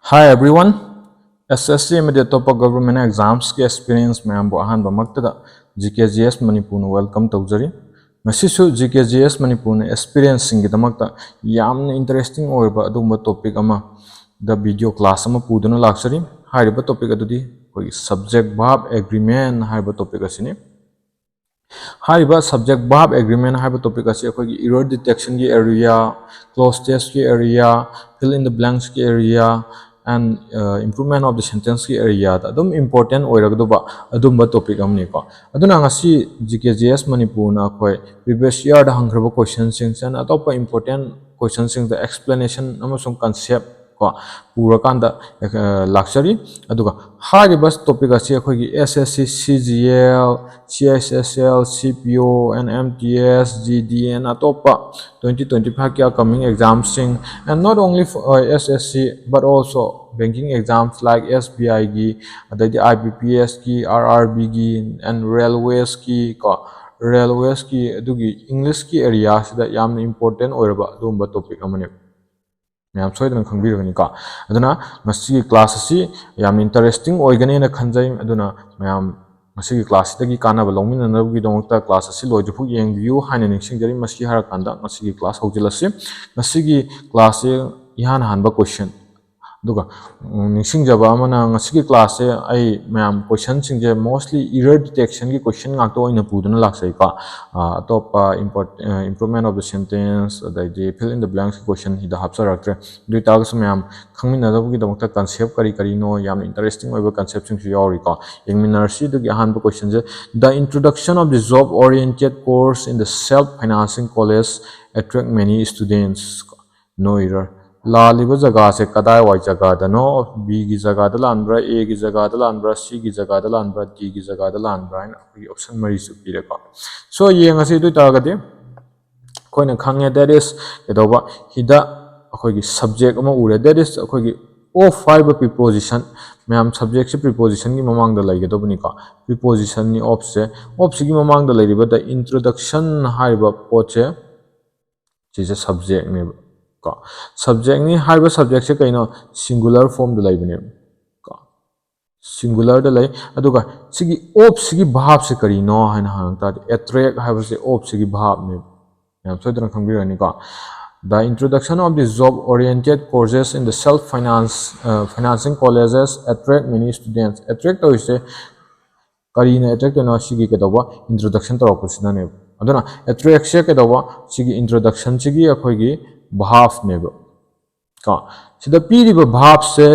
Hi everyone. SSC and the top government exams ke experience ma'am बो Ahaan बमक्तदा GKGS Manipur welcome tawjari. Ngasisu GKGS Manipur experience singi damakta yamna interesting oiba adumba topic ama the video class ama puduna laksari. Haiba topic adudi koi subject verb agreement haiba topic asini. Haiba subject verb agreement haiba topic asi koi error detection ki area, clause test ki area, fill in the blanks ki area and improvement of the sentence ki area da adum important oiragduba adumba topic amni ko aduna ngasi GKGS Manipur na koi previous year da hangraba question sings and atopa important question sings the explanation amasung concept ko pura kanda luxury aduga hariba topic asi akhoi SSC CGL CSSL CPO and MTS GDN atopa 2025 ki upcoming exams sing and not only for SSC but also banking exams like SBI gi the IBPS ki RRB gi and railways ki adugi English ki area sida yamna important oiraba dumba topic amane ma'am सोइदन खंगबिरगनि का अदुना मसी class असि याम interesting ओइगने न खंजै अदुना मैम मसी क्लास दगी कानाबा लौमिननबगी दंगता क्लास असि लोइजुफु येंगबियु हाने निंगसिंगजरि मसी हारा कांदा मसी क्लास हौजिलसि मसी क्लास इहान हानबा क्वेश्चन दुगा निंगसिंगजबा अमना ngasi class se ai ma'am question सिंगजे mostly error detection की question ngakto oina puduna laksai ka atopa improvement of the sentence the fill in the blanks question hi da hapsa raktre dui tags ma'am khangminnarasi gi damokta concept kari no yam interesting oiba concept sing yauri ka Khangminnarasi du gi han question je the introduction of the job oriented course in the self financing college attract many students no error La liba jaga se kadai wai jaga da no B gi jaga da lanbra A gi jaga da lanbra C gi jaga da lanbra D gi jaga da lanbra ina option mari su pire ka so yeng ase du ta ga de koina khange that is edoba hida akoi gi subject ama ure that is akoi gi O5 preposition ma'am subject से preposition की ममांग दा लाइगे तो बनी का preposition नि op से की ममांग दा लाइगे द introduction हाइबा पोचे चीज़ subject ने का subject ni haiba subject se kaino singular form da laibane ka singular da lai aduga sigi op sigi verb se kari no haina hangta attract haiba se op sigi verb ne yam soidran khangbirani ka the introduction of the job oriented courses in the self financing colleges attract many students attract to se kari na attract no sigi ke dawa introduction to ko sina ne aduna attract se ke dawa sigi introduction sigi akhoi gi भाव ने का सिदा पीरिबा भाव से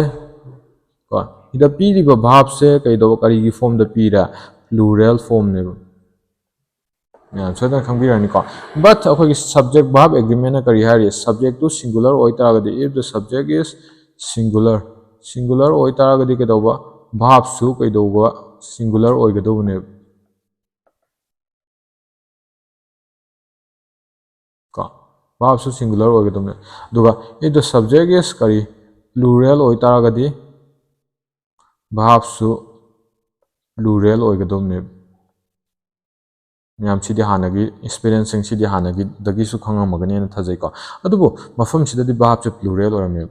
का इदा पीरिबा भाव से कई दो करी की फॉर्म द पीरा प्लूरल फॉर्म ने या सदा खंबिरानी का बट अखोगी सब्जेक्ट भाव एग्रीमेंट करी हारी सब्जेक्ट टू सिंगुलर ओइ तारगदि if the subject is singular ओइ तारगदि के दोबा भाव सु कई दोबा सिंगुलर ओइ गदोबने का verb su singular oigadumne duga if the subject is kari plural oitaragadi verb su plural oigadumne myam sidi hanagi experiencing sidi hanagi dagi su khangamagani na thajai ka adubo mafam sidadi verb su plural orame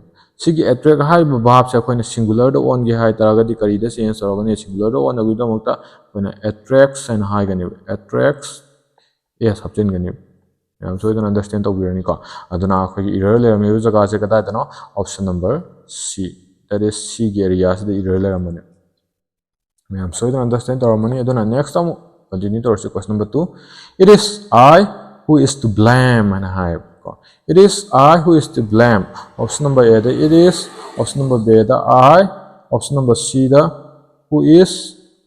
sigi attract hai verb se koina singular da on ge hai taragadi kari da sense oragani singular da on agida mokta koina attracts and hai gani attracts yes option gani I'm so you can understand the weird nika. Aduna akhoi error layer me jaga se kada tano option number C. That is C area the error layer mane. I'm so you can understand the money. Aduna next time continue to question number 2. It is I who is to blame and I. It is I who is to blame. Option number A the it is. Option number B the I. Option number C the who is.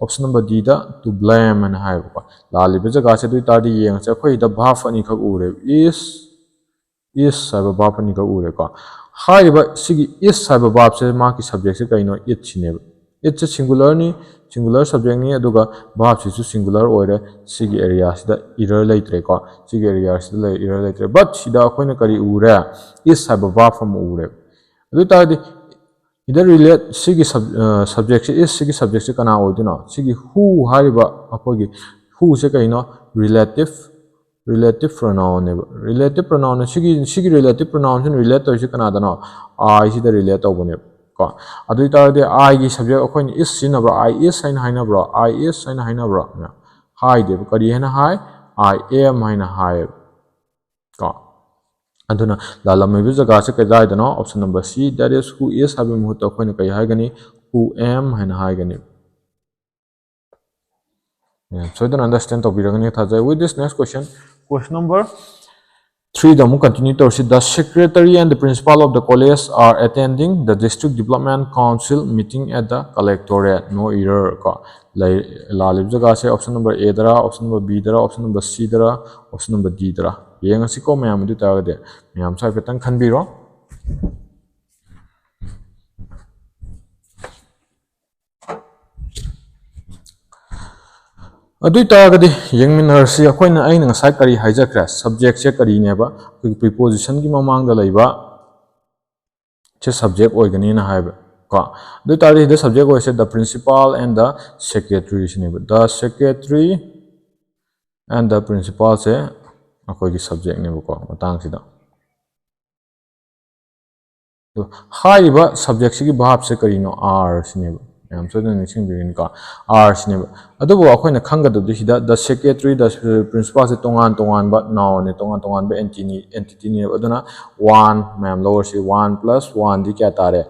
Option number D da to blame and hai ba la li beja ga se dui ta di yeng se khoi da verb ani khak ure is sa ba verb ani ka ure ka hai ba sigi is sa ba verb se ma ki subject se kaino it chine it se singular subject ni aduga verb se su singular oire sigi area se da error laitre ka sigi area se da error laitre but sida khoi na kari ure is sa ba verb from ure adu ta di Either relate sigi subject is sigi subject se kana oiduna sigi who hariba apogi who se kaino relative pronoun ne relative pronoun sigi relative pronoun relate to se kana dana I si da relate to bone ko adui tarde I gi subject akhoi is sinabra I is haina hainabra I is haina hainabra hi de kari haina hi I am haina hi ko aduna lalami bi jaga se kai dai dano option number C that is who is habi muhut akhoi na kai hai gani who am haina hai gani so you don't understand topic ragani thajai with this next question number 3 the continue to see the secretary and the principal of the college are attending the district development council meeting at the collectorate no error ka la lib jaga se option number A dara option number B dara option number C dara option number D dara yenga si ko mayam du ta de mayam sai petang khan biro adui taragadi Khangminnarasi akoina aina ngasai kari hijackra subject che kari neba preposition gi mamang da laiba che subject oigani na haiba ko adui taragadi the subject was the principal and the secretary sineba the secretary and the principal se akoi gi subject neba ko matang sida to haiba subject gi bhab se kari no r sineba yam so den sing birin ka r sineba adubo akoina khanga do hida the secretary the principal se tongan tongan ba now ne tongan ba entity ne aduna 1 ma'am lower se 1 plus 1 di kya tare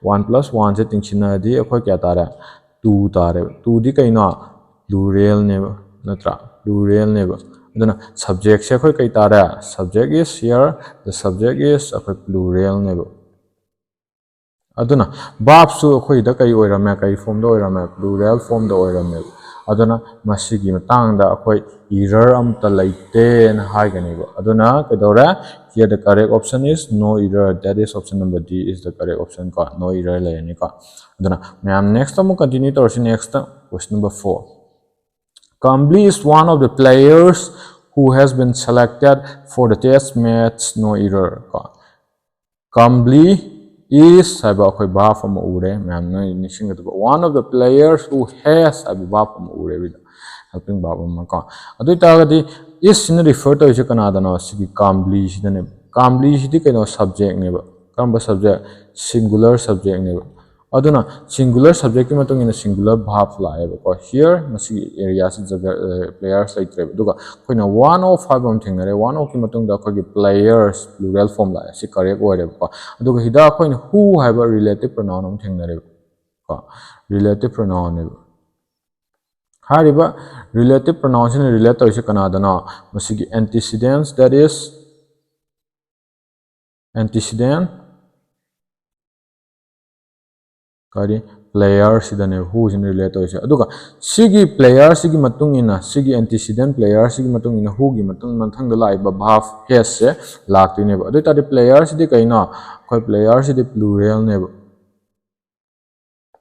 1 plus 1 se tingchina di akoi kya tare 2 tare 2 di kaino plural ne natra plural ne aduna subject se akoi kai tare subject is here the subject is akoi plural ne aduna verb su khoi da kai oirame kai form da oirame plural form da oirame aduna masigi matang da khoi error am ta laite na hai gani ba aduna kedora here the correct option is no error that is option number D is the correct option ka no error la yani ka aduna ma'am next time continue to next question number 4 Kamli is one of the players who has been selected for the test match no error ka Kamli is haiba akhoi verb from ure ma'am no nising one of the players who has haiba verb from ure with helping verb ma ka adu taragadi is in refer to is kana da no sigi Kamli sidane Kamli sidi kaino subject ne ba kamba subject singular subject ne ba aduna singular subject ki matung in singular verb la ba ko here masi area se jaga players like tre duga koina 105 am thingare 1 ki matung da ko gi players plural form la si correct ore ko aduga hida koina who have a relative pronoun am thingare ko relative pronoun ne hariba relative pronoun in relate to is kana da na masi gi antecedents that is antecedent kari player sidane who is in relate to is aduga sigi player sigi matung ina sigi antecedent player sigi matung ina who gi matung manthang da lai ba verb has se lakti ne adu ta player sidi kaina koi player sidi plural ne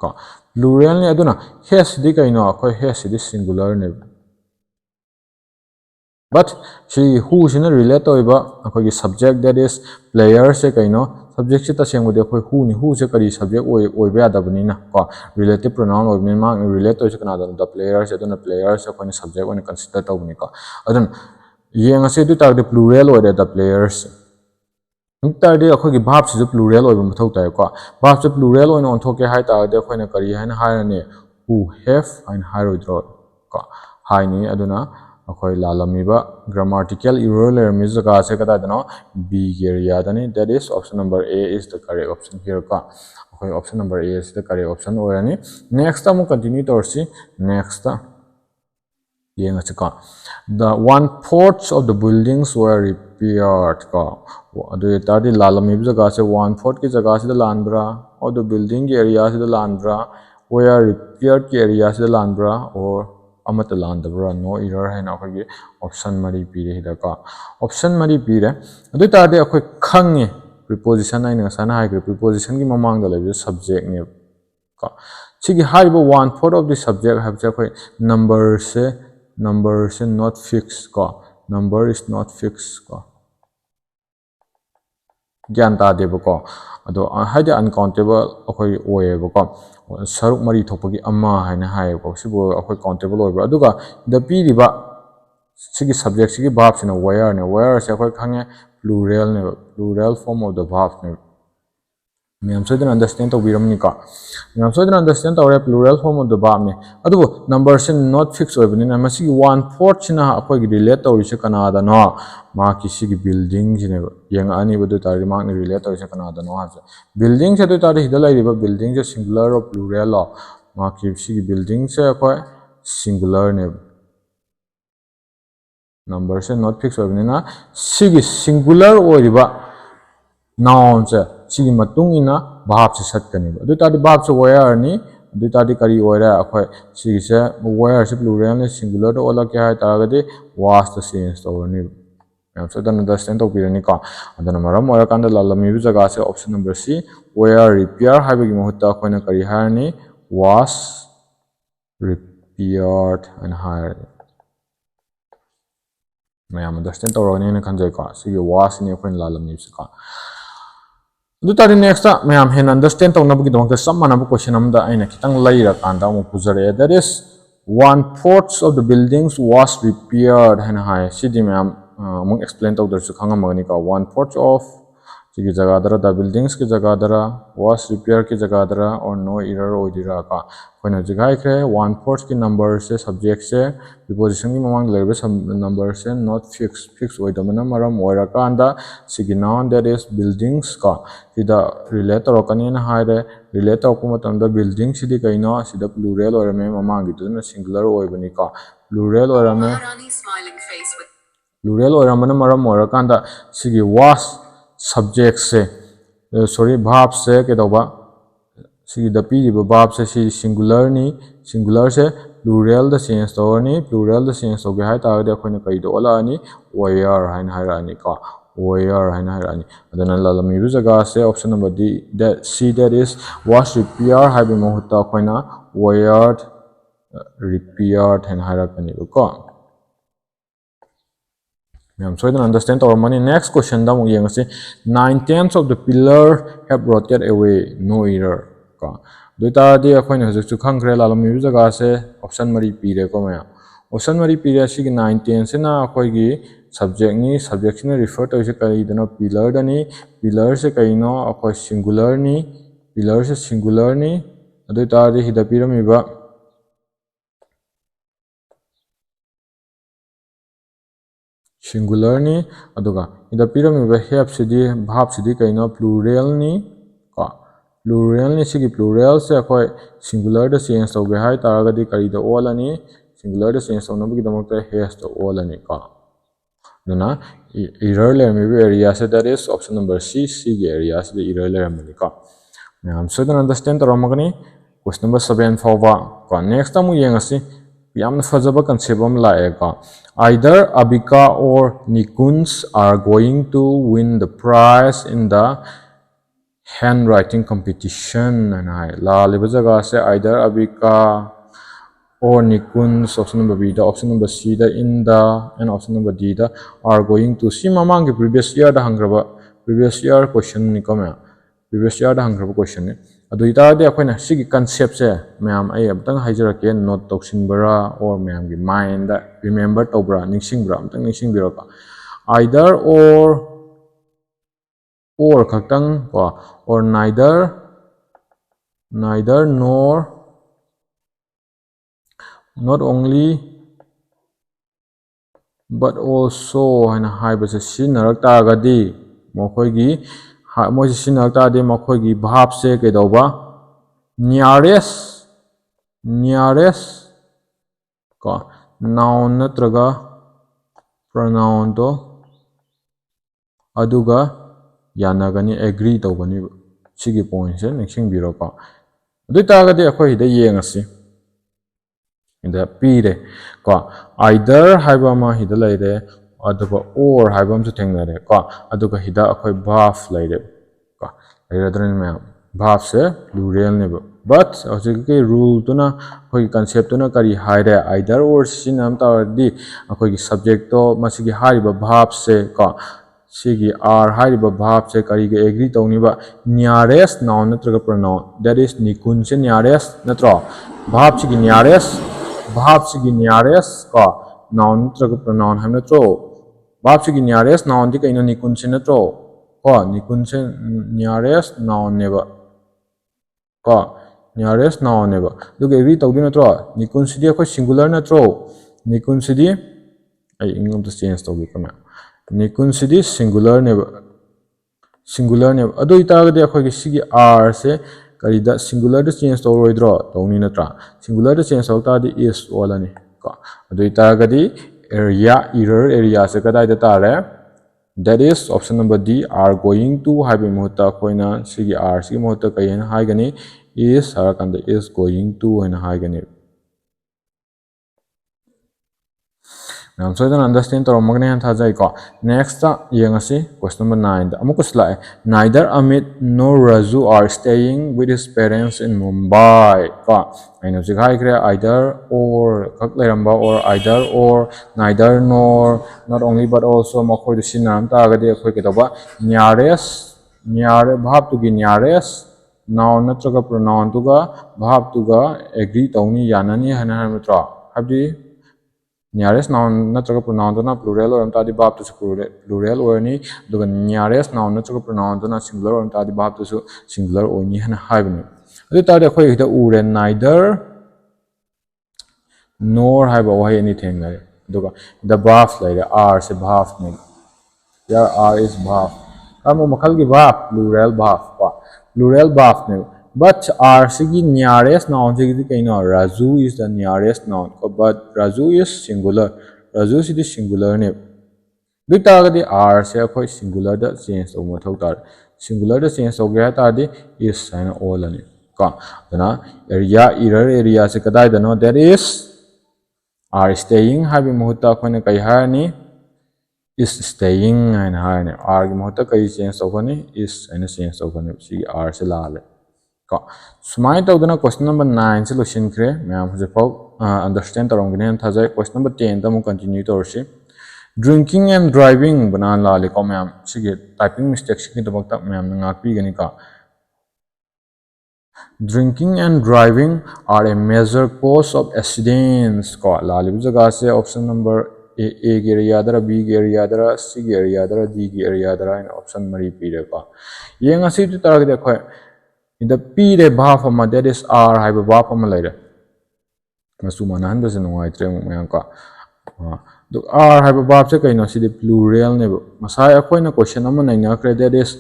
ka plural ne aduna has sidi kaina koi has sidi singular ne but she who is in relate to iba koi gi subject that is player se kaino subject se ta sengode khoi who ni who se kari subject oi ba da bani na ko relative pronoun oi ni ma relate to se kana da the players aduna players se khoi subject one consider to bani ko adun yenga se du tar de plural oi the players tar de khoi gi verb se plural oi ba thau tai ko verb se plural oi on thoke hai ta de khoi na kari hai na hai ne who have and hiro draw ko hai ni aduna akhoi lalamiba grammatical error lermi jaga se kada dano B area dani that is option number A is the correct option here ka akhoi option number A is the correct option orani next time continue to see next yenga chika the 1/4 of the buildings were repaired ka adu tadi lalamiba jaga se 1/4 ki jaga se lanbra or the building area se lanbra were repaired ki area se lanbra or amata landabra no error haina akhoi option mari pire hida ka option mari pire adu ta de akhoi khangi preposition aina sana hai preposition gi mamang da le subject ne ka chigi haiba 1/4 of the subject have ja akhoi number se not fixed ka number is not fixed ka gyan ta de ba ko ado haida uncountable akhoi oye ba ko saruk mari thopagi amma haina hai ko sibo akhoi countable oibra aduga the p riba sigi subject sigi verb sina where ne where se akhoi khange plural form of the verb ne ma'am सोदन understand तौबिरमनि का ma'am सोदन understand तौरे plural form of the verb ने अदुबो number से not fix ओइबनिना मसी 1/4 सिना अखोय रिलेट तौरिसे कनादनो मा किसी की बिल्डिंग जिने यंग अनि बदु तारि माक ने रिलेट तौरिसे कनादनो हासे बिल्डिंग से तो तारि हिदा लाइरिबा बिल्डिंग से सिंगुलर और प्लूरल लो मा किसी की बिल्डिंग से अखोय सिंगुलर ने नंबर से नॉट फिक्स ओइबनिना सिगी सिंगुलर ओइरिबा नाउन से सिगी मतुंग इना भाव से सत्कनी अदु तादि भाव से वेयर नि अदु तादि करी ओइरा अखोय सिगी से वेयर से प्लूरल ने सिंगुलर तो ओला क्या है तागदि वास द चेंज तौरनि मैम सो दन अंडरस्टैंड तौबिरनि का अदन मरम ओरा कांदा लालमी बि जगह से option number C were repair हाइबगी महत्ता अखोयना करी हारनि was repaired and hired ma'am understand तौरगनि ने खंजय का सिगी वास नि अखोयना लालमी बि का अदु तारि नेक्स्ट मैम हेन अंडरस्टैंड तौनबगी दमक सम मानब क्वेश्चन अमदा आइना खितंग लैरा कांदा अमु पुजरे that is 1/4 of the buildings was repaired हैन हाय सिदि मैम अमु एक्सप्लेन तौदरसु खंगमगनि का 1/4 of सिगी जगह दरा द बिल्डिंग्स की जगह दरा was repair की जगह दरा और no error ओइदिरा का कोइना जगह इखरे 1/4 की नंबर से सब्जेक्ट से प्रीपोजिशन की ममांग लेबे नंबर से नॉट फिक्स ओइदमना मरम ओइरा कांदा सिगी नाउन दैट इज बिल्डिंग्स का सिदा रिलेट तौरकनि ना हायरे रिलेट तौरक मतम द बिल्डिंग सिदि कइनो सिदा प्लूरल ओइरमे ममांग गिदुना सिंगुलर ओइबनि का प्लूरल ओइरमे प्लूरल ओइरमना मरम ओइरा कांदा सिगी was सब्जेक्ट से सॉरी भाव से केदौबा सिगी द पीरिबा भाव से सी सिंगुलर नि सिंगुलर से प्लूरल द चेंज तौरनि प्लूरल द चेंज तौगे हाय तागदि अखोयना कइदो ओलानि वेयर हाइन हायरानि का वेयर हाइन हायरानि अदना लालमी बि जगह से option number D that C that is was repair हाइबे महत्ता अखोयना वेयर्ड रिपेयर्ड हाइन हायराकनि को मैम सोइदन अंडरस्टैंड तौरमनि नेक्स्ट क्वेश्चन दा मुग यंगसे 9/10 of the pillar have rotated away no error का दुइता दे अखोयने हजक खंग्रे लालमी बि जगह से ऑप्शन मरी पीरे को मैं ऑप्शन मरी पीरे सिगी 9/10 से ना अखोयगी सब्जेक्ट ने रिफर तौसे कइदनो पिलर दनी पिलर से कइनो अखोय सिंगुलर नि पिलर से सिंगुलर नि दुइता दे हिदा पिरमिबा सिंगुलर नि अदुगा इदा पिरमिबा हेप सिदि भाव सिदि कइनो प्लूरल नि का प्लूरल नि सिगी प्लूरल से अखोय सिंगुलर द चेंज तौगे हाय तारगदि करि द ओलनि सिंगुलर द चेंज तौनबगी दमक हेस द ओलनि का दुना एरर लेरमिबा एरिया से that is option number C C गे एरिया से एरर लेरमनि का मैम सोदन अंडरस्टैंड तौरमगनि क्वेश्चन नंबर 7 फावबा का नेक्स्ट अमु यंगसि यामना फजबा कंसेप्ट अम लाएगा either Abika or Nikunj are going to win the prize in the handwriting competition and I la liba jaga se either Abika or Nikunj option number B the option number C the in the and option number D the are going to see mamang previous year the hangraba previous year question ni kama previous year the hangraba question ni अदु इतादि अखोइना सिगी concept से ma'am आई अबतंग हाइजरके note तौसिनबरा और ma'am की mind remember तौबरा निंगसिंगबरा अबतंग निंगसिंगबिरोका either और खक्तंग को और neither NOR not only but also हाइना हाइबसे सिनरक तागदि मखोइगी मोइ सिनरक तादि मखोइगी भाव से केदौबा nearest का noun नत्रगा pronoun तो अदुगा यानागनि एग्री तौगनि सिगी पॉइंट से निंगसिंग बिरो का अदु तागदि अखोइ हिदा येंगसि इदा पीरे का either हाइबा मा हिदा लैरे अदुगा or हाइबा हमसु थेंगनरे का अदुगा हिदा अखोइ भाव लैरे का लैरद्रन में भाव से प्लूरल ने but अजिके रूल तुना अखोइ कांसेप्ट तुना करी हाइरे either or सिनम तारदि अखोइ सब्जेक्ट तो मसिगी हारिबा भाव से का सिगी आर हारिबा भाव से करी के एग्री तौनिबा nearest noun नत्रगा pronoun that is निकुन से nearest नत्रो भाव सिगी nearest का noun नत्रगा pronoun हम नत्रो भाव सिगी nearest noun दि कइनो निकुन से नत्रो ko nikun se nearest noun neba ko nearest noun neba duga agree tawdi natro nikun sidi akhoi singular natro nikun sidi ai ingam to change tawbi kama nikun sidi singular neba ado itagadi akhoi gi sigi r se kari da singular da change tawroidro tawni natra singular da change tawta di is olani ko ado itagadi area error area se kadai da tare that is option number D are going to habi muhta koina sigi r sigi muhta kayen haigani is harakanda is going to and haigani Nam so then understand to magne han thajai ko next yengasi question number 9 amuko slai neither Amit nor Raju are staying with his parents in Mumbai ko aino sigai kre either or kak leramba or either or neither nor not only but also makhoi du sinam ta agadi akhoi ke toba nearest bhab to gi nearest noun natraga pronoun to ga bhab to ga agree tawni yanani hana hamitra habdi nearest noun natraga pronoun to na plural or amta di bab to plural or ni duga nearest noun natraga pronoun to na singular or amta di bab to singular or ni hana haibni adu ta de khoi hita ure neither nor haiba wahi anything ngai duga the verb like are se verb ni here are is verb kamu makhal gi verb plural verb ni but are sigi nearest noun sigi kaino Raju is the nearest noun but Raju is singular Raju is the singular ne bita gadi are se khoi singular da change to mathau tar singular da change to ga ta di is and all ani ka dana area error area se kadai da no that is are staying habi muhta khone kai hani is staying and hani are gi muhta kai change to khone is and change to khone si are se la le ko sumai tawdana question number 9 solution kre myam hoje pau understand tarong gnen thajai question number 10 tamu continue torsi drinking and driving banan la le ko myam sige typing mistakes ki tabak tak myam ngak pi gani ka drinking and driving are a major cause of accidents ko la le jaga se option number a ki area dara b ki area dara c ki area dara d ki area dara in option mari pi re ko yenga si tu tar ge khoi in the p de verb form that is are have a verb form later masu manan da se ngai tre mo yang ka do are have a verb se kaino si de plural ne masai akoi na question ama nai na kre that is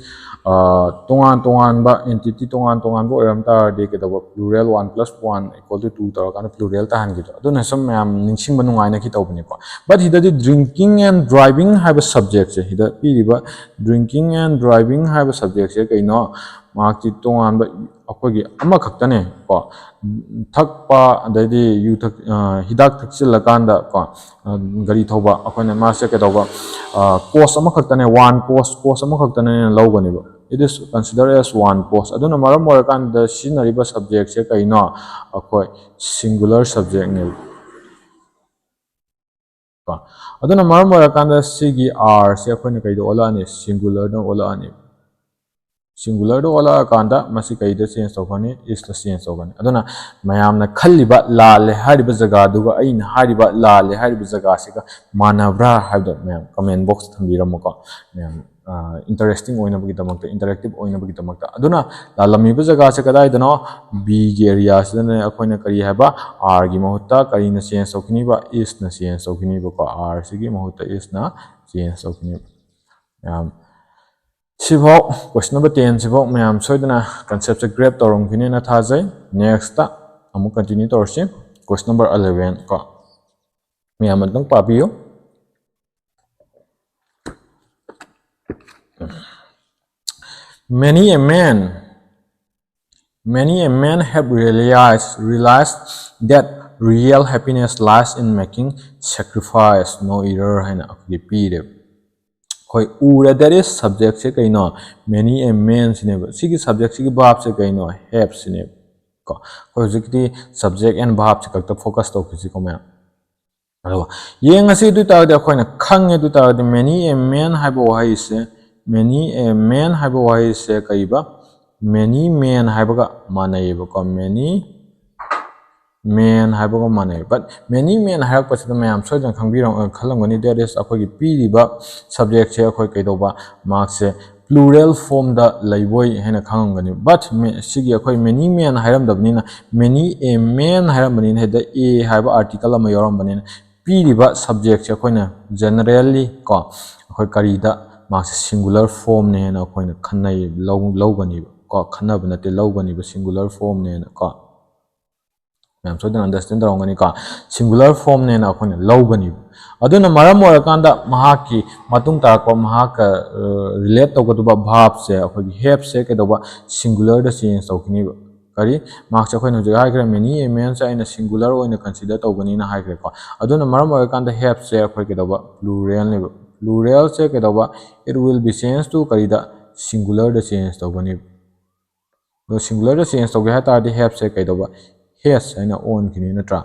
tongan ba entity tongan bo eram ta de ke da plural 1 plus 1 equal to 2 tar kana plural ta han gi do na sam mam ningsing ba nungai na ki taw bani ko but hida di drinking and driving have a subject se hida pi ba drinking and driving have a subject se kaino marks तोान अखोगी खने को थकपा अदि you थक हिदाक थक्सिलकान को गरी थोब अखोने मासे कदब पोस्ट खने वन पोस्ट खने लौगनी it is consider as one post अदुना मरम ओरकान द सिनरिबा सब्जेक्ट से कइनो अखोय सिंगुलर सब्जेक्ट ने को अदुना मरम ओरकान द सिगी आर से अखोने कइदो ओलानी सिंगुलर न Olani singular do ola kanda masi kai da change tawani is the change tawani aduna mayamna khalliba lal hariba jaga duga ain hariba lal hariba jaga sika manabra habda mayam comment box thambiram ko mayam interesting oina bagi tamakta interactive oina bagi tamakta aduna lalami ba jaga se kadai dano b gi area se ne akoina kari haba r gi mahutta kari na change tawkini ba is na change tawkini ba ko r sigi mahutta is na change tawkini mayam Sibok question number 10 sibok mayam soidana concept se grab torong kine na thajai next ta amu continue torsi question number 11 ko mayam adang pabiyo many a man have realized that real happiness lies in making sacrifice no error haina akhi pire koi ura that is subject se kaino many a man sine sigi subject sigi verb se kaino have sine ko koi jikti subject and verb se kakta focus to kisi ko ma alo yeng asi du ta de khoina khang du ta de many a man haibo wai se many a man haibo wai se kaiba many men haiba ga manai ba ko many men haiba ko manai but many men harak pasida mayam so jang khangbirang khalangani that is akhoi gi pi riba subject se akhoi kai doba mark se plural form da laiboi haina khangam but sigi akhoi many men hairam dabnina many a man hairam banina heda a haiba article ama yoram banina p riba subject che akhoi generally ko akhoi kari da marks singular form ne na akhoi khanai logani ko khana banate logani ba singular form ne ko ma'am सो understand तौरगनी का singular form ने अखोन लौगनी अदुना मरम ओरकांदा महाकी मतुंग तारको महाक relate तौगदुबा भाव से अखोगी हेप से केदोबा singular द change तौकनी करी मार्क्स अखोन होजे हाइग्रे मेनी एमेन से आइना सिंगुलर ओइना कंसीडर तौगनी ना हाइग्रे को अदुना मरम ओरकांदा हेप से अखोई केदोबा प्लूरल ने प्लूरल से केदोबा it will be change to करीदा सिंगुलर द चेंज तौगनी दो सिंगुलर द चेंज तौगे हातादी हेप से केदोबा हेस है ऑन की नत्रा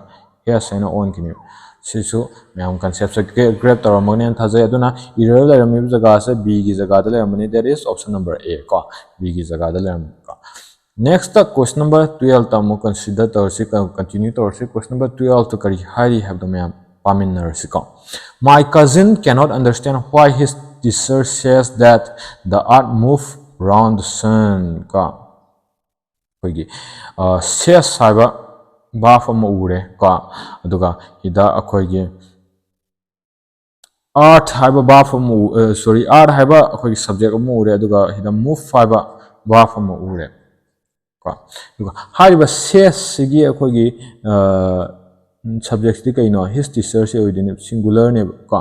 हेस है ऑन की सिसु मैम कंसेप्ट से ग्रेप तौरमने थाजे इरर लेरम जगह से बी की जगह लेरमनी that is option number A को बी की जगह लेरम को नेक्स्ट क्वेश्चन नंबर 12 तमु कंसीडर तौरसी कंटिन्यू तौरसी क्वेश्चन नंबर 12 तो करी हाई हैव द मैम पामिनरसी को my cousin cannot understand why his teacher says that the earth move round the sun का कोई सेस हाइबा बाफ अमा उरे का अदुगा हिदा अखोइगे आर्ट हाइबा बाफ अमा सॉरी आर्ट हाइबा अखोइगे सब्जेक्ट अमा उरे अदुगा हिदा मूव हाइबा बाफ अमा उरे का अदुगा हाइबा सेस सिगी अखोइगे सब्जेक्ट दि कइनो हिज टीचर से ओइदिने सिंगुलर ने का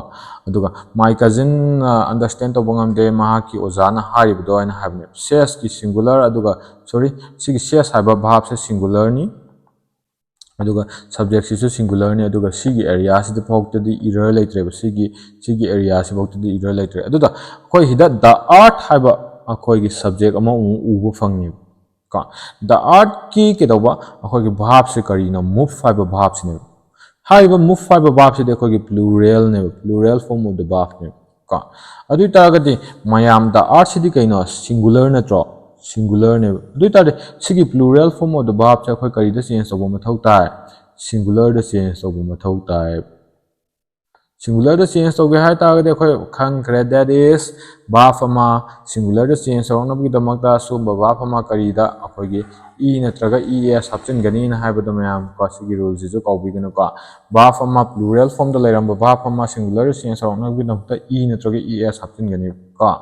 अदुगा माय कजिन अंडरस्टैंड तो बंगम दे महा की ओजाना हाइबदो आइना हाइबने सेस की सिंगुलर अदुगा सॉरी सिगी सेस हाइबा भाव से सिंगुलर नि अदुगा सब्जेक्ट सिसु सिंगुलर ने अदुगा सिगी एरिया सिद फोक्तदि इरर लेट्रे सिगी एरिया सि फोक्तदि इरर लेट्रे अदुदा कोइ हिदा द आर्ट हाइबा अखोइगी सब्जेक्ट अमा उबो फंगनि का द आर्ट की केदोबा अखोइगी भाव से करिनो मूव हाइबा भाव सिने हाइबा मूव हाइबा भाव से अखोइगी प्लूरल फॉर्म ऑफ द भाव ने का अदु तागदि मयाम द आर्ट सिदि कइनो सिंगुलर नत्रो सिंगुलर ने दु तादे सिगी plural form of the verb से अखोय करीदा चेंज तौबो मथौ ताय सिंगुलर द चेंज तौबो मथौ ताय सिंगुलर द चेंज तौगे हाय तागदे अखोय खंगरे दैट इज वर्ब अमा सिंगुलर द चेंज तौनबगी दमकता सुम वर्ब अमा करीदा अखोयगे ई नत्रगा ई एस हापचिनगनी ना हायबदो मयाम को सिगी रूल सिजु कौबिगनो का वर्ब अमा प्लूरल फॉर्म द लेरम वर्ब अमा सिंगुलर द चेंज तौनबगी दमकता ई नत्रगा ई एस हापचिनगनी का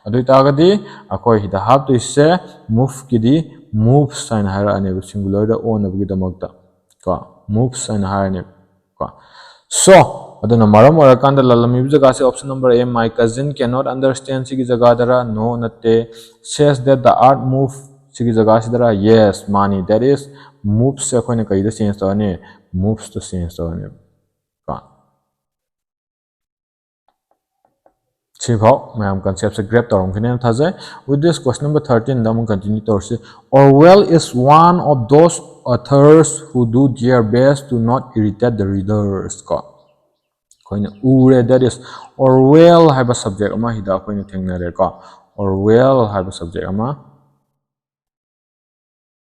अदुइ तागदि अखोय हिदा हाप तो इससे मूव किदी मूव्स साइन हायरा अने सिंगुलर द ओन अबगी दमकता का मूव्स साइन हायने का सो अदुना मरम ओरकांद ललमी जगह से option number A my cousin can not understand सिगी जगह दरा नो नते says that the art move सिगी जगह से दरा यस मानी दैट इज मूव्स से अखोय ने कई द चेंज तने मूव्स तो चेंज तने का सिभाव मैम कंसेप्ट से ग्रेप तौरम खने थाजे विद दिस क्वेश्चन नंबर 13 दम continue तौरसे Orwell is one of those authors who do their best to not irritate the readers का कोइन उरे दैट इज Orwell हाइबा सब्जेक्ट अमा हिदा कोइन थेंगनरे का Orwell हाइबा सब्जेक्ट अमा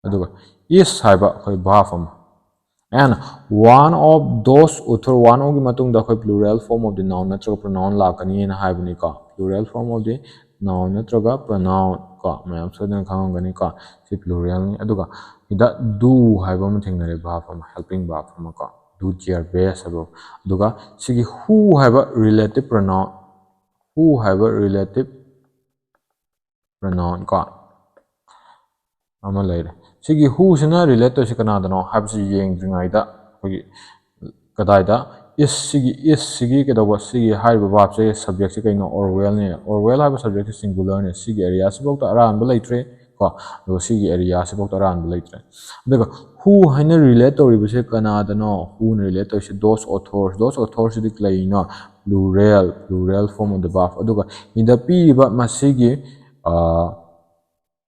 अदुगा is हाइबा कोइ भाव अमा and one of those author one of matung da khoi plural form of the noun natraga pronoun la kani na haibani ka plural form of the noun natraga pronoun ka mayam so dan khang gani ka si plural ni aduga ida do haiba ma thengnare verb am helping verb am ka do their best abo aduga sigi who haiba relative pronoun ka ama laire सिगी हु सिना relate तो सिकना दनो हाब सि Young द्रिंगाइदा होगी कदाइदा इस सिगी के दबो सिगी हाइबा बाप से सब्जेक्ट से कइनो Orwell हाइबा सब्जेक्ट सिंगुलर ने सिगी एरिया से बोक्ता अरान ब लैत्रे को दो सिगी एरिया से बोक्ता अरान ब लैत्रे देखो हु हाइना रिलेट तो रिबसे कना दनो हु ने रिलेट तो से दोस ऑथर्स दिक लैनो plural form of the verb अदुगा इन द पी रिबा मसिगी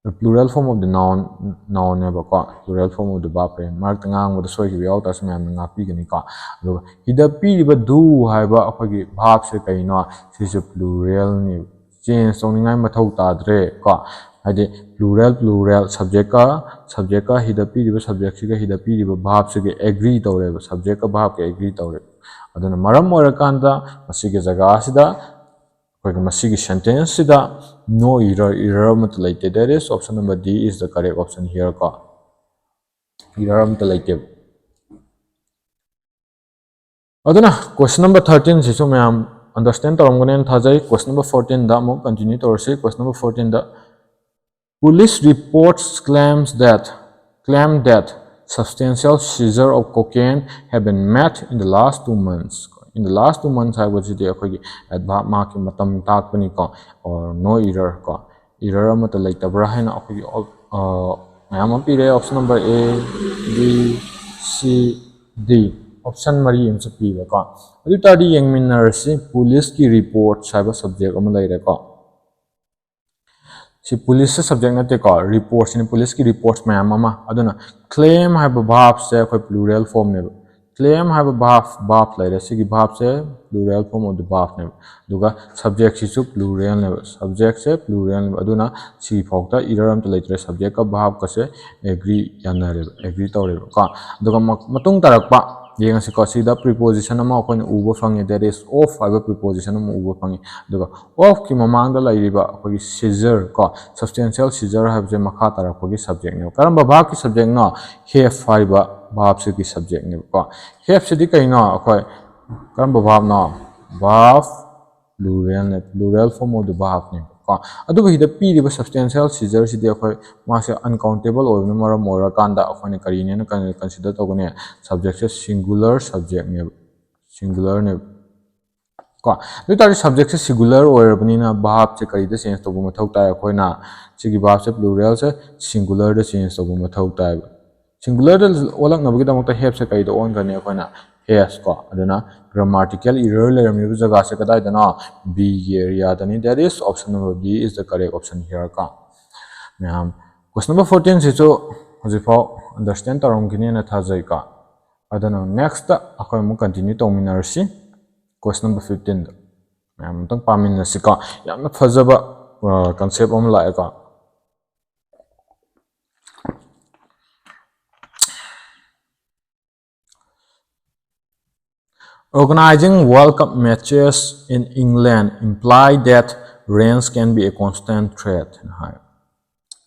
the plural form of the noun ne ba ko plural form of the verb pe mark tangang with soi ki out as man nga pi gani ka do hida pi ba do hai ba akhoi verb se kai no si se plural ni change song ngai ma thau ta dre ko hide plural subject ka hida pi ba subject se ga hida pi ba verb se ga agree tawre ba subject ka verb ke agree tawre aduna maram ora kanda masige jaga sida masigi sentence sida no error amata laite. That is option number D is the correct option here ko. Error amata laite. Aduna question number 13 sisu mayam understand taramgane thajai. Question number 14 da mo continue torsi. Question number 14 da police reports claim that substantial seizure of cocaine have been met in the last 2 months. In the last 2 months, I was the adva mark matam takpani ko or no error ko. Error amata laita brahin option number A, B, C, D. Option mari im sa pila ko. Adu tadi yang minarsi police ki report saiba subject am lai ko. Si police subject nate ko reports ni police ki reports mayam ama aduna claim have a verb se koi plural form ne claim have a verb lai si ki verb se plural form of the verb ne duga subject si su plural ne subject se plural ne aduna si phokta error am to laitre subject ka verb ka se agree yanare agree tawre ka duga matung tarakpa yang si ko sida preposition ama ko ne ubo fangi that is of have preposition ama ubo fangi duga of ki mamang da lairiba ko seizure ko substantial seizure have je makha tarak ko subject ne karam ba ki subject na have fiber verb se ki subject ne ko have se di kai na ko karam ba verb na verb plural form of the verb ne ko adu ba hida pi riba substantial seizure si de ko ma se uncountable or no maram or kanda ko ne kari ne consider to ne subject se singular subject ne singular ne ko du tari subject se singular or bani na verb se kari de change to bu mathau ta ko na sigi verb se plural se singular de change to bu mathau ta singular de olak na bagi damta have se kari de on gane ko na has ko aduna grammatical error le mi bu jaga se kadai dana B area dani that is option number B is the correct option here ka ma'am question number 14 se so hojifo understand tarom kini na thajai ka adana next akoy mu continue to minarsi question number 15 ma'am tang pamin na sika yamna phajaba concept om la ka organizing World Cup matches in England imply that rains can be a constant threat.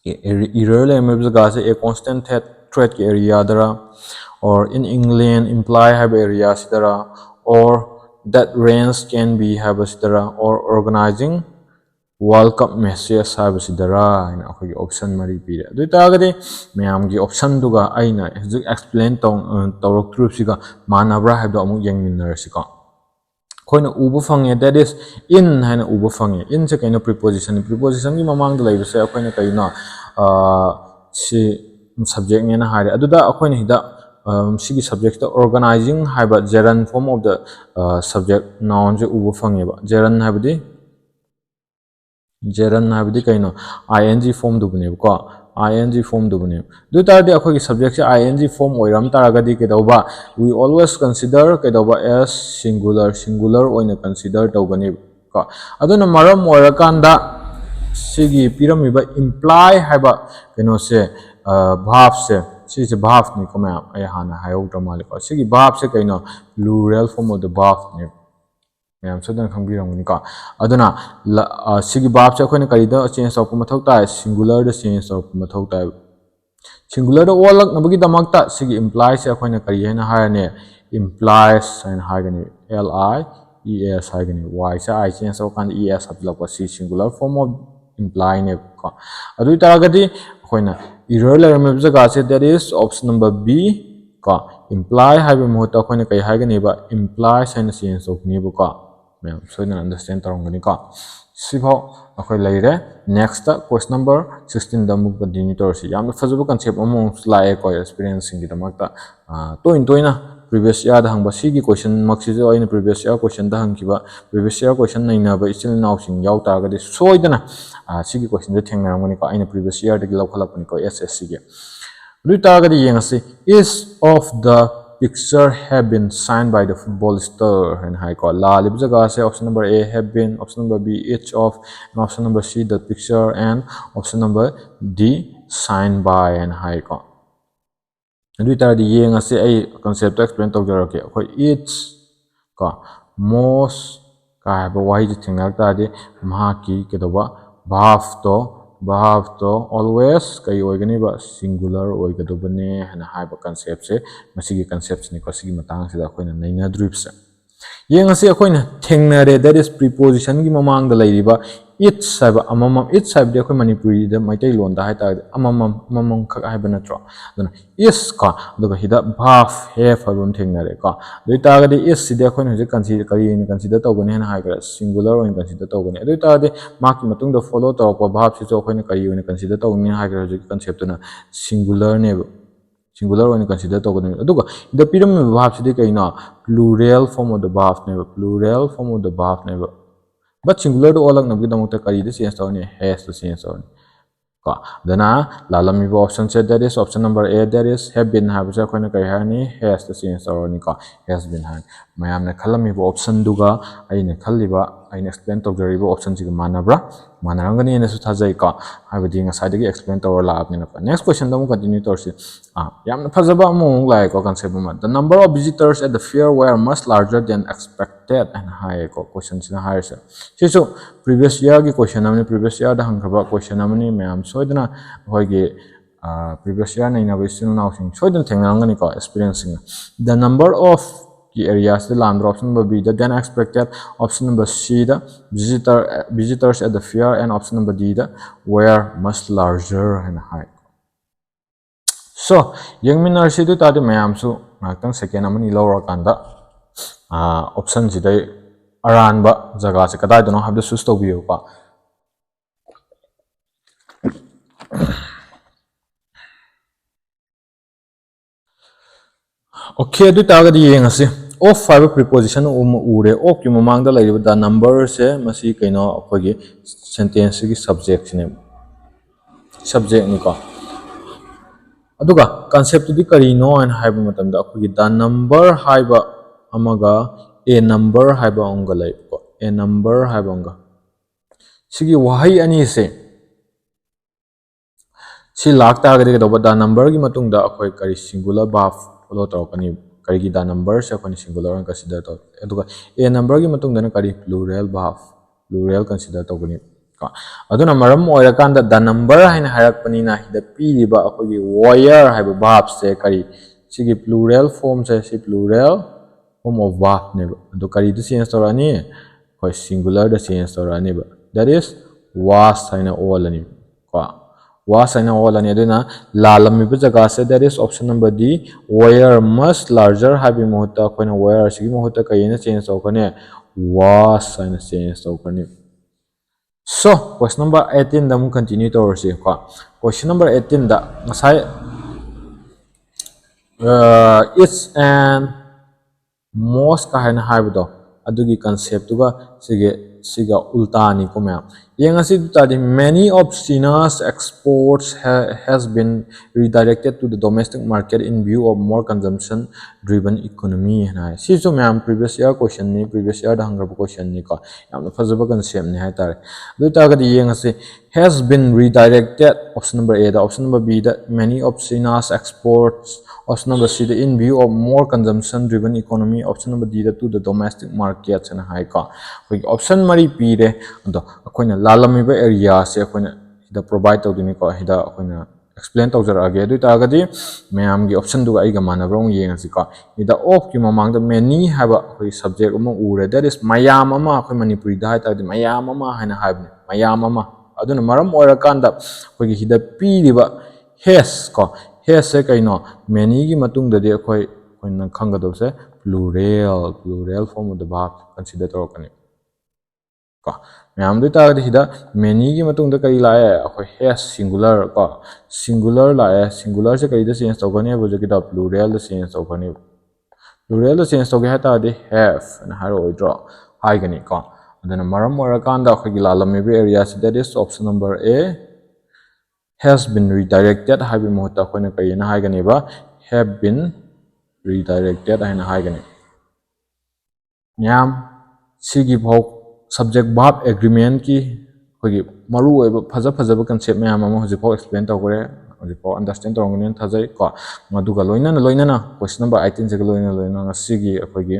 Error a constant threat area dara or in England imply have areas dara or that rains can be have dara or organizing World Cup matches have sidara in a option mari period. Do tagadi mayam gi option duga aina explain tong torok truth siga manabra have the amuk yang minarasi ka koina ubu fange that is in haina ubu fange in se kaina preposition ki mamang da lai se koina kaina si subject ne na hare aduda koina hida sigi subject organizing haiba gerund form of the subject noun je ubu fange ba gerund habdi gerund habdi kaino ing form du bune ko ing form du bune du tardi akhoi subject se ing form oiram taragadi ke dauba we always consider ke dauba as singular oina consider tawgani ko aduna maram oirakanda sigi piramiba imply haiba kaino se verb se si verb ni ko ma ay hana hayo dramal ko sigi verb se kaino plural form of the verb ni ma'am सदन खंगबिरंगनि का अदना सिगी बाप से अखोने करिदा change तौप मथौ ताय singular द change तौप मथौ ताय सिंगुलर द ओलक नबगी दमकता सिगी इम्प्लाय से अखोने करि हेना हायने इम्प्लायस एन हागनि एल आई ई एस हागनि वाई से आई चेंज तौप कान ई एस हबलक सी सिंगुलर फॉर्म ऑफ इम्प्लाय ने का अदु तागदि अखोने एरर लेरम जगा से that is option number B का इम्प्लाय हाइबे मोहता अखोने कइ हागनि बा इम्प्लाय से चेंज तौपनि बु का ma'am so you understand tarongani ka sibho akhoi laire next question number 16 da muk continue torsi yamna fajuba concept among slide ko experience singi damakta toina previous year da hangba sigi question maksi jo aina previous year question da hangkiba previous year question naina ba still now sing yaw ta ga de soidana sigi question da thengnaramani ka aina previous year da lawkhalapani ko SSC ge ruta ga de yengasi is of the picture have been signed by the football star and high call la lib jaga se option number A have been option number B each of and option number C the picture and option number D signed by and high call and we try the yeng ase ai concept to explain to jara ke koi each ka most ka ba wahi ji thengnak ta de ma ki ke do ba verb to always kai oigani ba singular oigado bane hana hai ba concept se masigi concepts ni ko sigi matang se da khoina naina drip se yeng ase khoina thengnare that is preposition gi mamang da lairiba it sab amamam it sab de khoi manipuri da maitai lon da hai ta amamam khak hai ba natro dona is ka do hida verb have habun thengnare ka doi ta ga de is si de khoina je consider kari ni consider to gane hai ga singular oin consider to gane doi ta de mark matung da follow to ko verb si jo khoina kari oin consider to ni hai ga je concept na singular ne singular oin consider to gane aduga the pyramid verb si de kaina plural form of the verb ne plural form of the verb ne but singular to all ng bidang ta kari de change to ni has to change to ka dana lalami option set that is option number A that is have been have ja koina kai ha ni has to change to ni ka has been ha mayam ne khalami option duga ai ne khaliba ai ne explain to jari option ji manabra manarangani ne su thajai ka ha bi nga side gi explain to la apni na next question da mu continue to si yam na phajaba mu lai ko concept ma the number of visitors at the fair were much larger than expected and high ko question sina higher se so previous year gi question amni previous year da hangraba question amni mayam soidana hoi gi previous year na ina bi sinu now sing soidana thengrangani ko experiencing the number of the areas the land option number B the than expected option number C the visitors at the fair and option number D the were much larger and high so Khangminnarasi du ta de mayam su ngakang second amani lower kanda option ji dai aran ba jaga se kadai dono have the sus to bi pa okay du ta ga di yeng ase of five preposition ure of ki mamang da lai da number se masi kaino akhoi sentence gi subject ne subject ni ko aduga concept di kari no and haiba matam da akhoi da number haiba amaga a number haiba onga lai ko a number haiba onga sigi wahai ani se si lakta ga de da number gi matung da akhoi kari singular verb follow to kani kari gi da number se kani singular an consider to aduga a number gi matung da na kari plural verb plural consider to kani ka aduna maram oira kan da number haina harak pani na hida pi ba akhoi wire haiba verb se kari sigi plural form se si plural form of verb ne adu kari du change to rani koi singular da change to rani ba that is was haina all ani ka was haina all ani aduna lalami ba jaga se that is option number D wire much larger habi mohta koina wire sigi mohta kaina change to kane was haina change to kane so question number 18 da mu continue to see ko question number 18 da ngasai it's and most ka haina haibo adugi concept tuga siga ulta ni ko ma'am yang asi ta di many of China's exports has been redirected to the domestic market in view of more consumption driven economy na si so ma'am previous year question ni previous year da hangar question ni ko yam fazaba concept ni hai tar do ta ga di yang asi has been redirected option number A da option number B da many of China's exports option number C the in view of more consumption driven economy option number D the to the domestic markets and high ka option mari p de ado akoina lalami ba area se akoina hida provide to dini ko hida akoina explain to jara age du ta ga di mayam gi option du ai ga mana brong yeng si ka hida of ki mamang da many haba koi subject uma ure that is mayam ama koi manipuri da ta di mayam ama haina haibni mayam ama aduna maram oira kanda koi hida p riba has ko has se kaino many gi matung da de khoi koina khanga do se plural form of the verb consider to kani ka mayam du ta de hida many gi matung da kai la khoi has singular ka singular la singular se kai da change to kani bo je da plural da change to kani plural da change to ga ta de have and haro draw hai gani ka adana maram ora kan da khoi gi la lami be area se that is option number A has been redirected habi mohta khone kai na hai gani ba have been redirected haina hai gani yam sigi bhok subject verb agreement ki khogi maru oiba phaja phaja concept mayam ama hoji bhok explain to gore ꯍꯧꯖꯤꯛꯐꯥꯎ understand ꯇꯧꯔꯝꯒꯅꯤ ꯊꯥꯖꯩ ꯀꯣ ꯑꯗꯨꯒ ꯂꯣꯏꯅꯅ question number 18 ꯁꯤꯒ ꯂꯣꯏꯅꯅ ꯉꯁꯤꯒꯤ ꯑꯩꯈꯣꯏꯒꯤ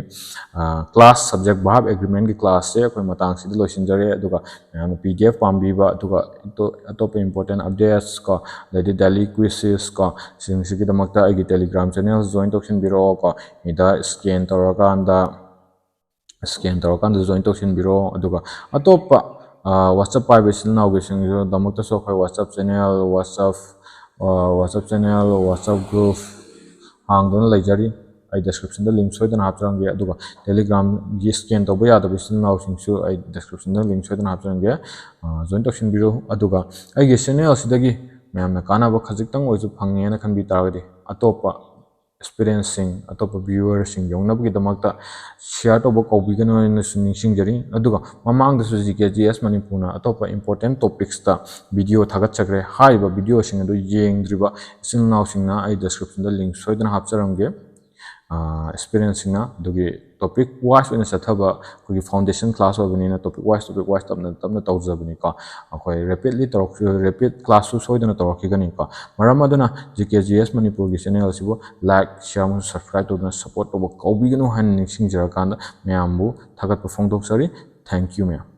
ꯀ꯭ꯂꯥꯁ ꯁꯕꯖꯦꯛ ꯚꯥꯔꯕ ꯑꯦꯒ꯭ꯔꯤꯃꯦꯟꯒꯤ ꯀ꯭ꯂꯥꯁꯁꯦ ꯑꯩꯈꯣꯏ ꯃꯇꯥꯡꯁꯤꯗ ꯂꯣꯏꯁꯤꯟꯖꯔꯦ ꯑꯗꯨꯒ ꯃꯌꯥꯝꯅ PDF ꯄꯥꯝꯕꯤꯕ ꯑꯗꯨꯒ ꯑꯇꯣꯞꯄ ꯏꯝꯄꯣꯔꯇꯦꯟ ꯑꯞꯗꯦꯠꯁ ꯀꯣ ꯑꯗꯩꯗꯤ ꯗꯦꯂꯤ ꯀ꯭ꯋꯤꯖꯦꯁ ꯀꯣ ꯁꯤꯒꯤꯗꯃꯛꯇ ꯑꯩꯒꯤ ꯇꯦꯂꯤꯒ꯭ꯔꯥꯝ ꯆꯦꯅꯦꯜ ꯖꯣꯏꯟ ꯇꯧꯁꯤꯟꯕꯤꯔꯛꯑꯣ ꯀꯣ ꯃꯤꯗ ꯁ꯭ꯀꯦꯟ ꯇꯧꯔꯀꯥꯟꯗ ꯖꯣꯏꯟ ꯇꯧꯁꯤꯟꯕꯤꯔꯛꯑꯣ ꯑꯗꯨꯒ ꯑꯇꯣꯞꯄ ꯋꯥꯆꯞ ꯄꯥꯏꯕ ꯏꯆꯤꯜ ꯏꯅꯥꯎꯒꯤꯁꯤꯡꯒꯤꯗꯃꯛꯇꯁꯨ ꯑꯩꯈꯣꯏ ꯋꯥꯆꯞ ꯆꯦꯅꯦꯜ ꯋꯥꯆꯞ ꯒ꯭ꯔꯨꯞ ꯍꯥꯡꯗꯨꯅ ꯂꯩꯖꯔꯤ ꯑꯩ ꯗꯦꯁꯀ꯭ꯔꯤꯞꯁꯟꯗ ꯂꯤꯡꯛ ꯁꯣꯏꯗꯅ ꯍꯥꯞꯆꯔꯝꯒꯦ ꯑꯗꯨꯒ ꯇꯦꯂꯤꯒ꯭ꯔꯥꯝꯒꯤ ꯁ꯭ꯀꯦꯟ ꯇꯧꯕ ꯌꯥꯗꯕ ꯏꯆꯤꯜ ꯏꯅꯥꯎꯁꯤꯡꯁꯨ ꯑꯩ ꯗꯦꯁꯀ꯭ꯔꯤꯞꯁꯟꯗ ꯂꯤꯡꯛ ꯁꯣꯏꯗꯅ ꯍꯥꯞꯆꯔꯝꯒꯦ ꯖꯣꯏꯟ ꯇꯧꯁꯤꯟꯕꯤꯔꯨ ꯑꯗꯨꯒ ꯑꯩꯒꯤ ꯆꯦꯅꯦꯜ ꯑꯁꯤꯗꯒꯤ ꯃꯌꯥꯝꯅ ꯀꯥꯟꯅꯕ ꯈꯖꯤꯛꯇꯪ ꯑꯣꯏꯔꯁꯨ ꯐꯪꯉꯦꯅ ꯈꯟꯕꯤ ꯇꯥꯔꯒꯗꯤ ꯑꯇꯣꯞꯄ ꯑꯦꯛꯁꯄꯤꯔꯤꯌꯦꯟꯁꯁꯤꯡ ꯑꯇꯣꯞꯄ ꯚ꯭ꯌꯨꯋꯔꯁꯤꯡ ꯌꯧꯅꯕꯒꯤꯗꯃꯛꯇ ꯁꯤꯌꯥꯔ ꯇꯧꯕ ꯀꯧꯕꯤꯒꯅꯨ ꯍꯥꯏꯅꯁꯨ ꯅꯤꯡꯁꯤꯡꯖꯔꯤ ꯑꯗꯨꯒ ꯃꯃꯥꯡꯗꯁꯨ GKGS ꯃꯅꯤꯄꯨꯔꯅ ꯑꯇꯣꯞꯄ ꯏꯝꯄꯣꯔꯇꯦꯟ ꯇꯣꯄꯤꯛꯁꯇ ꯚꯤꯗꯤꯑꯣ ꯊꯥꯒꯠꯆꯈ꯭ꯔꯦ ꯍꯥꯏꯔꯤꯕ ꯚꯤꯗꯤꯑꯣꯁꯤꯡ ꯑꯗꯨ ꯌꯦꯡꯗ꯭ꯔꯤꯕ ꯏꯆꯤꯜ ꯏꯅꯥꯎꯁꯤꯡꯅ ꯑꯩ ꯗꯦꯁꯀ꯭ꯔꯤꯞꯁꯟꯗ ꯂꯤꯡꯛ ꯁꯣꯏꯗꯅ ꯍꯥꯞꯆꯔꯝꯒꯦ ꯑꯦꯛꯁꯄꯤꯔꯤꯌꯦꯟꯁꯁꯤꯡꯅ ꯑꯗꯨꯒꯤ ꯇꯣꯄꯤꯛ ꯋꯥꯏꯁ ꯑꯣꯏꯅ ꯆꯠꯊꯕ ꯑꯩꯈꯣꯏꯒꯤ ꯐꯥꯎꯟꯗꯦꯁꯟ ꯀ꯭ꯂꯥꯁ ꯑꯣꯏꯕꯅꯤꯅ ꯇꯣꯄꯤꯛ ꯋꯥꯏꯁ ꯇꯞꯅ ꯇꯧꯖꯕꯅꯤꯀꯣ ꯑꯩꯈꯣꯏ ꯔꯦꯄꯤꯠ ꯀ꯭ꯂꯥꯁꯁꯨ ꯁꯣꯏꯗꯅ ꯇꯧꯔꯛꯈꯤꯒꯅꯤꯀꯣ ꯃꯔꯝ ꯑꯗꯨꯅ GKGS ꯃꯅꯤꯄꯨꯔꯒꯤ ꯆꯦꯅꯦꯜ ꯑꯁꯤꯕꯨ ꯂꯥꯏꯛ ꯁꯤꯌꯥꯔ ꯑꯃꯁꯨꯡ ꯁꯕꯁꯀ꯭ꯔꯥꯏꯕ ꯇꯧꯗꯨꯅ ꯁꯄꯣꯔꯠ ꯇꯧꯕ ꯀꯧꯕꯤꯒꯅꯨ ꯍꯥꯏꯅ ꯅꯤꯡꯁꯤꯡꯖꯔꯀꯥꯟꯗ ꯃꯌꯥꯝꯕꯨ ꯊꯥꯒꯠꯄ ꯐꯣꯡꯗꯣꯛꯆꯔꯤ ꯊꯦꯡꯛ ꯌꯨ ꯃꯌꯥꯝ